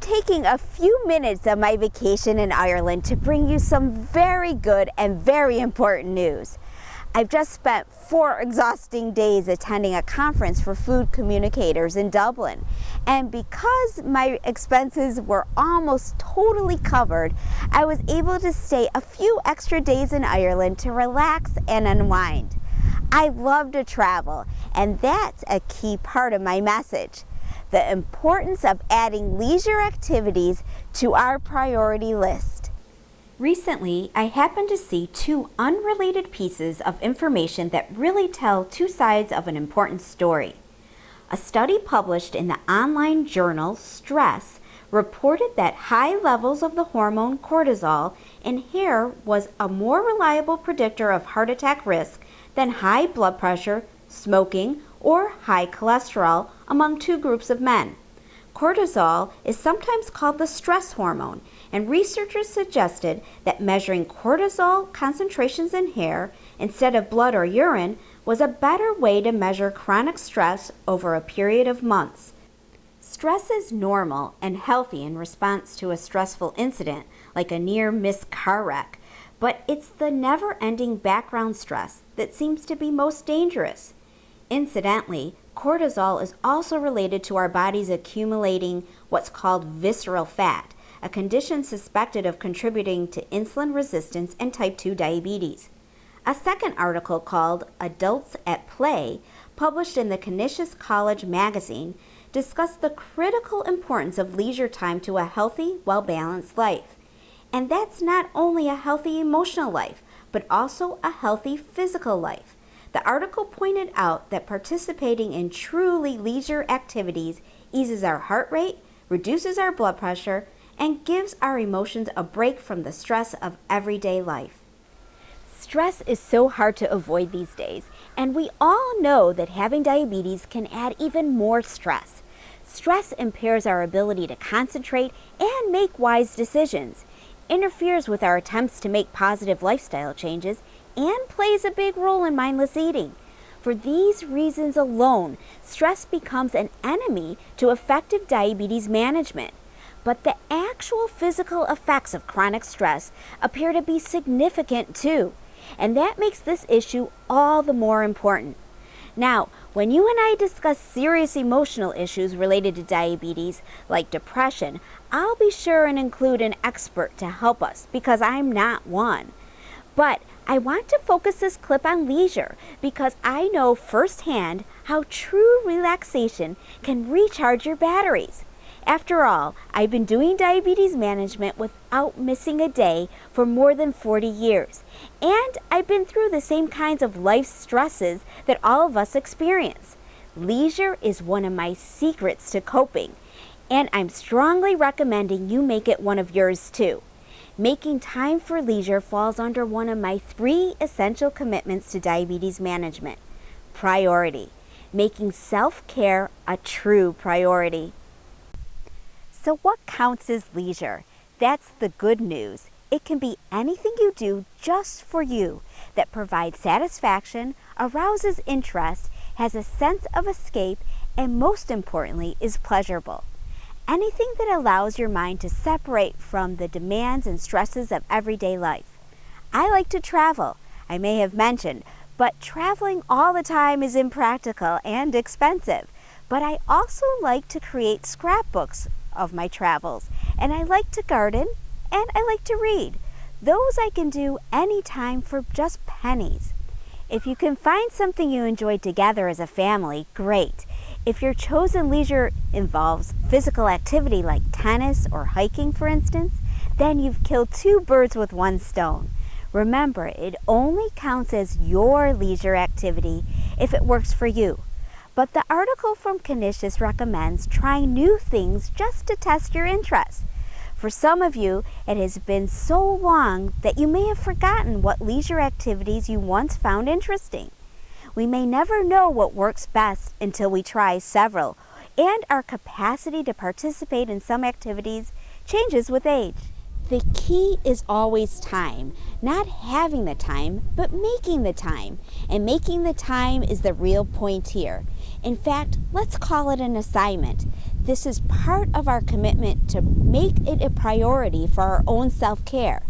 taking a few minutes of my vacation in Ireland to bring you some very good and very important news. I've just spent 4 exhausting days attending a conference for food communicators in Dublin, and because my expenses were almost totally covered, I was able to stay a few extra days in Ireland to relax and unwind. I love to travel, and that's a key part of my message: the importance of adding leisure activities to our priority list. Recently, I happened to see 2 unrelated pieces of information that really tell 2 sides of an important story. A study published in the online journal Stress reported that high levels of the hormone cortisol in hair was a more reliable predictor of heart attack risk than high blood pressure, smoking, or high cholesterol among 2 groups of men. Cortisol is sometimes called the stress hormone, and researchers suggested that measuring cortisol concentrations in hair instead of blood or urine was a better way to measure chronic stress over a period of months. Stress is normal and healthy in response to a stressful incident, like a near-miss car wreck, but it's the never-ending background stress that seems to be most dangerous. Incidentally, cortisol is also related to our bodies accumulating what's called visceral fat, a condition suspected of contributing to insulin resistance and type 2 diabetes. A second article called Adults at Play, published in the Canisius College magazine, discussed the critical importance of leisure time to a healthy, well-balanced life. And that's not only a healthy emotional life, but also a healthy physical life. The article pointed out that participating in truly leisure activities eases our heart rate, reduces our blood pressure, and gives our emotions a break from the stress of everyday life. Stress is so hard to avoid these days, and we all know that having diabetes can add even more stress. Stress impairs our ability to concentrate and make wise decisions, interferes with our attempts to make positive lifestyle changes, and plays a big role in mindless eating. For these reasons alone, stress becomes an enemy to effective diabetes management. But the actual physical effects of chronic stress appear to be significant too, and that makes this issue all the more important. Now, when you and I discuss serious emotional issues related to diabetes, like depression, I'll be sure and include an expert to help us, because I'm not one. But I want to focus this clip on leisure because I know firsthand how true relaxation can recharge your batteries. After all, I've been doing diabetes management without missing a day for more than 40 years, and I've been through the same kinds of life stresses that all of us experience. Leisure is one of my secrets to coping, and I'm strongly recommending you make it one of yours too. Making time for leisure falls under one of my 3 essential commitments to diabetes management: priority, making self-care a true priority. So what counts as leisure? That's the good news. It can be anything you do just for you that provides satisfaction, arouses interest, has a sense of escape, and most importantly is pleasurable. Anything that allows your mind to separate from the demands and stresses of everyday life. I like to travel, I may have mentioned, but traveling all the time is impractical and expensive. But I also like to create scrapbooks of my travels, and I like to garden, and I like to read. Those I can do anytime for just pennies. If you can find something you enjoy together as a family, great. If your chosen leisure involves physical activity like tennis or hiking, for instance, then you've killed 2 birds with 1 stone. Remember, it only counts as your leisure activity if it works for you. But the article from Canisius recommends trying new things just to test your interest. For some of you, it has been so long that you may have forgotten what leisure activities you once found interesting. We may never know what works best until we try several, and our capacity to participate in some activities changes with age. The key is always time. Not having the time, but making the time. And making the time is the real point here. In fact, let's call it an assignment. This is part of our commitment to make it a priority for our own self-care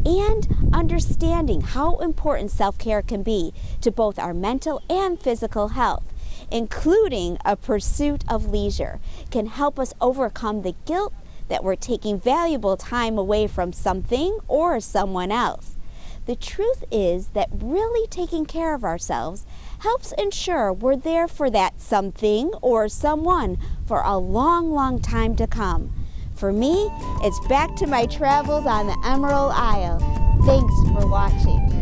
and understanding how important self-care can be to both our mental and physical health, including a pursuit of leisure, can help us overcome the guilt that we're taking valuable time away from something or someone else. The truth is that really taking care of ourselves helps ensure we're there for that something or someone for a long, long time to come. For me, it's back to my travels on the Emerald Isle. Thanks for watching.